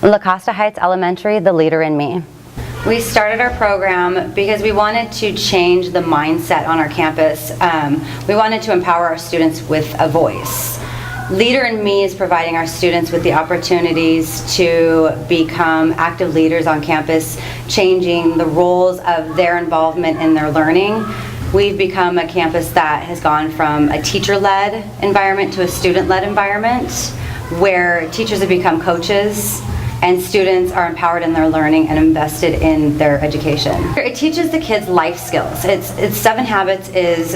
La Costa Heights Elementary, The Leader in Me. We started our program because we wanted to change the mindset on our campus. We wanted to empower our students with a voice. Leader in Me is providing our students with the opportunities to become active leaders on campus, changing the roles of their involvement in their learning. We've become a campus that has gone from a teacher-led environment to a student-led environment, where teachers have become coaches and students are empowered in their learning and invested in their education. It teaches the kids life skills. It's 7 Habits is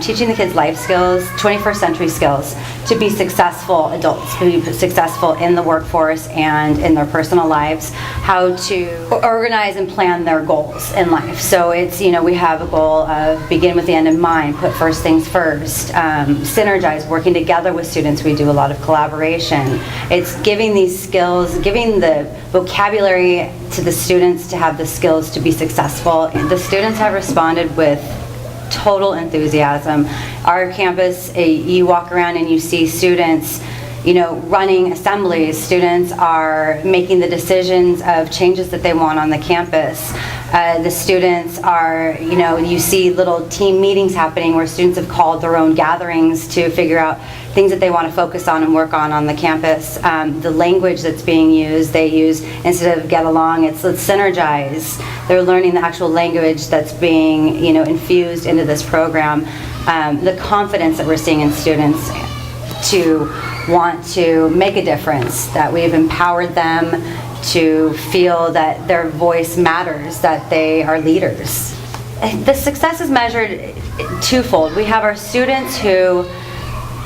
teaching the kids life skills, 21st century skills, to be successful adults, to be successful in the workforce and in their personal lives, how to organize and plan their goals in life. So it's, we have a goal of begin with the end in mind, put first things first, synergize, working together with students. We do a lot of collaboration. It's giving these skills, giving the vocabulary to the students to have the skills to be successful. And the students have responded with total enthusiasm. Our campus, you walk around and you see students running assemblies. Students are making the decisions of changes that they want on the campus. The students are, you see little team meetings happening where students have called their own gatherings to figure out things that they want to focus on and work on the campus. The language that's being used, they use, instead of get along, it's let's synergize. They're learning the actual language that's being, infused into this program. The confidence that we're seeing in students to want to make a difference, that we've empowered them to feel that their voice matters, that they are leaders. The success is measured twofold. We have our students who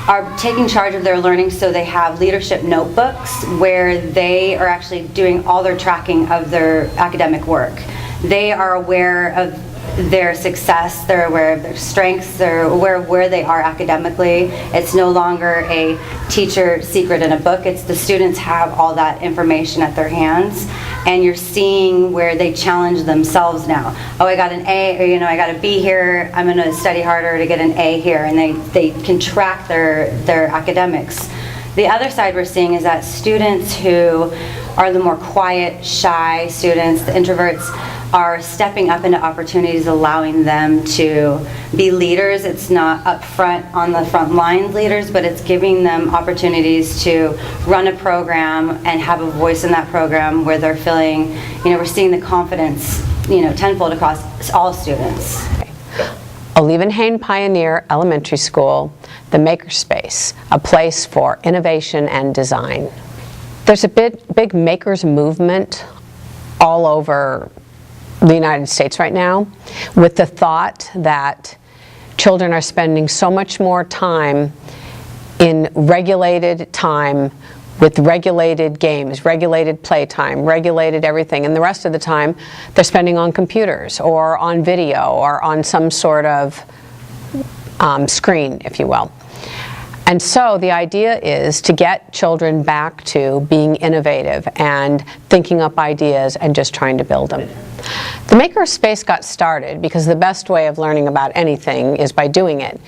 are taking charge of their learning, so they have leadership notebooks where they are actually doing all their tracking of their academic work. They are aware of their success, they're aware of their strengths, they're aware of where they are academically. It's no longer a teacher secret in a book, it's the students have all that information at their hands, and you're seeing where they challenge themselves now. Oh, I got an A, or I got a B here, I'm going to study harder to get an A here, and they can track their academics. The other side we're seeing is that students who are the more quiet, shy students, the introverts, are stepping up into opportunities, allowing them to be leaders. It's not up front on the front line leaders, but it's giving them opportunities to run a program and have a voice in that program where they're feeling, we're seeing the confidence, tenfold across all students. Olevenhain Pioneer Elementary School, the Makerspace, a place for innovation and design. There's a big makers movement all over the United States right now, with the thought that children are spending so much more time in regulated time with regulated games, regulated playtime, regulated everything, and the rest of the time they're spending on computers or on video or on some sort of screen, if you will. And so the idea is to get children back to being innovative and thinking up ideas and just trying to build them. The Makerspace got started because the best way of learning about anything is by doing it.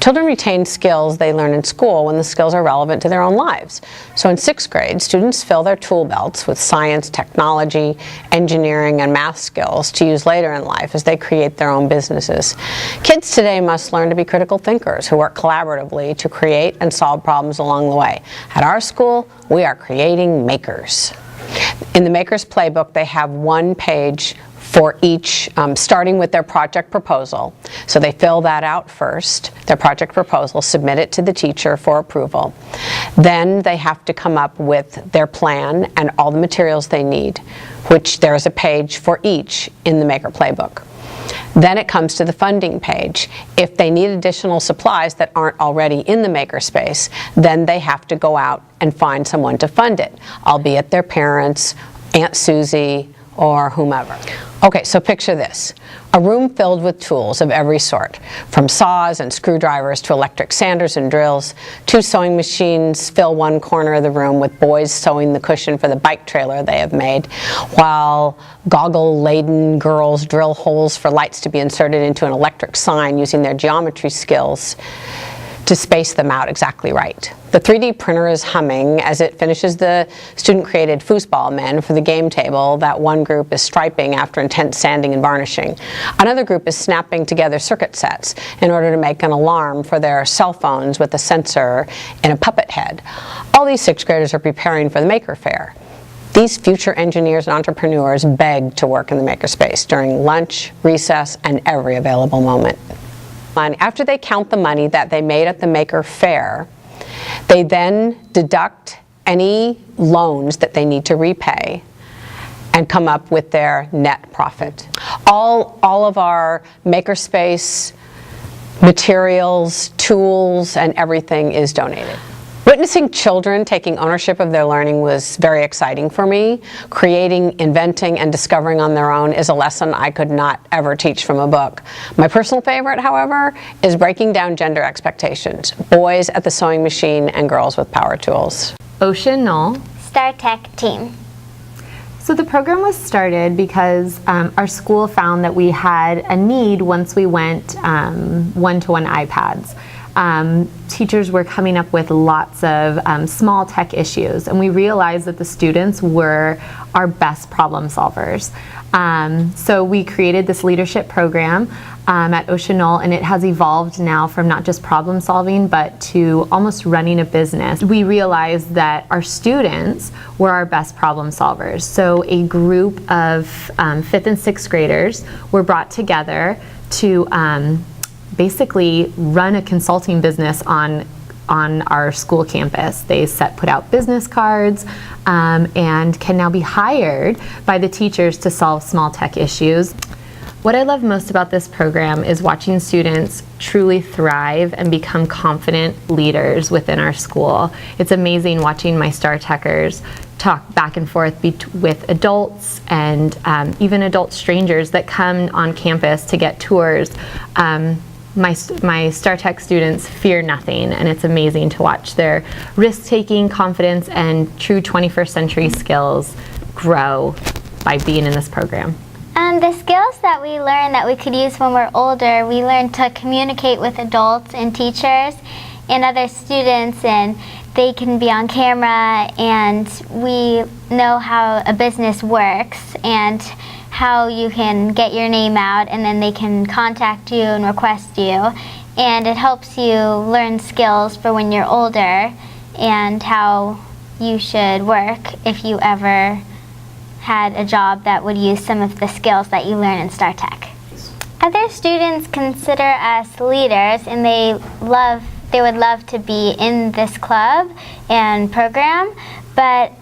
Children retain skills they learn in school when the skills are relevant to their own lives. So in 6th grade, students fill their tool belts with science, technology, engineering, and math skills to use later in life as they create their own businesses. Kids today must learn to be critical thinkers who work collaboratively to create and solve problems along the way. At our school, we are creating makers. In the Makers Playbook, they have one page for each, starting with their project proposal. So they fill that out first, their project proposal, submit it to the teacher for approval. Then they have to come up with their plan and all the materials they need, which there's a page for each in the Maker Playbook. Then it comes to the funding page. If they need additional supplies that aren't already in the Makerspace, then they have to go out and find someone to fund it, albeit their parents, Aunt Susie, or whomever. Okay, so picture this. A room filled with tools of every sort, from saws and screwdrivers to electric sanders and drills. 2 sewing machines fill one corner of the room with boys sewing the cushion for the bike trailer they have made, while goggle-laden girls drill holes for lights to be inserted into an electric sign using their geometry skills. to space them out exactly right. The 3D printer is humming as it finishes the student-created foosball men for the game table that one group is striping after intense sanding and varnishing. Another group is snapping together circuit sets in order to make an alarm for their cell phones with a sensor in a puppet head. All these 6th graders are preparing for the Maker Faire. These future engineers and entrepreneurs beg to work in the makerspace during lunch, recess, and every available moment. And after they count the money that they made at the Maker Faire, they then deduct any loans that they need to repay and come up with their net profit. All of our makerspace materials, tools, and everything is donated. Witnessing children taking ownership of their learning was very exciting for me. Creating, inventing, and discovering on their own is a lesson I could not ever teach from a book. My personal favorite, however, is breaking down gender expectations. Boys at the sewing machine and girls with power tools. Ocean Knoll. StarTech team. So the program was started because our school found that we had a need once we went one-to-one iPads. Teachers were coming up with lots of small tech issues, and we realized that the students were our best problem solvers. So we created this leadership program at Ocean Knoll, and it has evolved now from not just problem solving but to almost running a business. We realized that our students were our best problem solvers. So a group of 5th and 6th graders were brought together to basically run a consulting business on our school campus. They put out business cards and can now be hired by the teachers to solve small tech issues. What I love most about this program is watching students truly thrive and become confident leaders within our school. It's amazing watching my StarTechers talk back and forth with adults and even adult strangers that come on campus to get tours. My StarTech students fear nothing, and it's amazing to watch their risk-taking, confidence, and true 21st century skills grow by being in this program. The skills that we learn that we could use when we're older, we learn to communicate with adults and teachers and other students, and they can be on camera, and we know how a business works and how you can get your name out, and then they can contact you and request you, and it helps you learn skills for when you're older and how you should work if you ever had a job that would use some of the skills that you learn in StarTech. Other students consider us leaders, and they would love to be in this club and program, but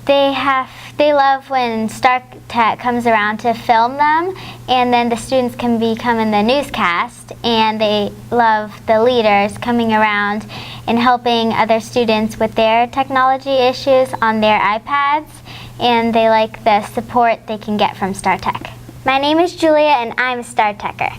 they love when StarTech comes around to film them, and then the students can become in the newscast, and they love the leaders coming around and helping other students with their technology issues on their iPads, and they like the support they can get from StarTech. My name is Julia, and I'm a StarTecher.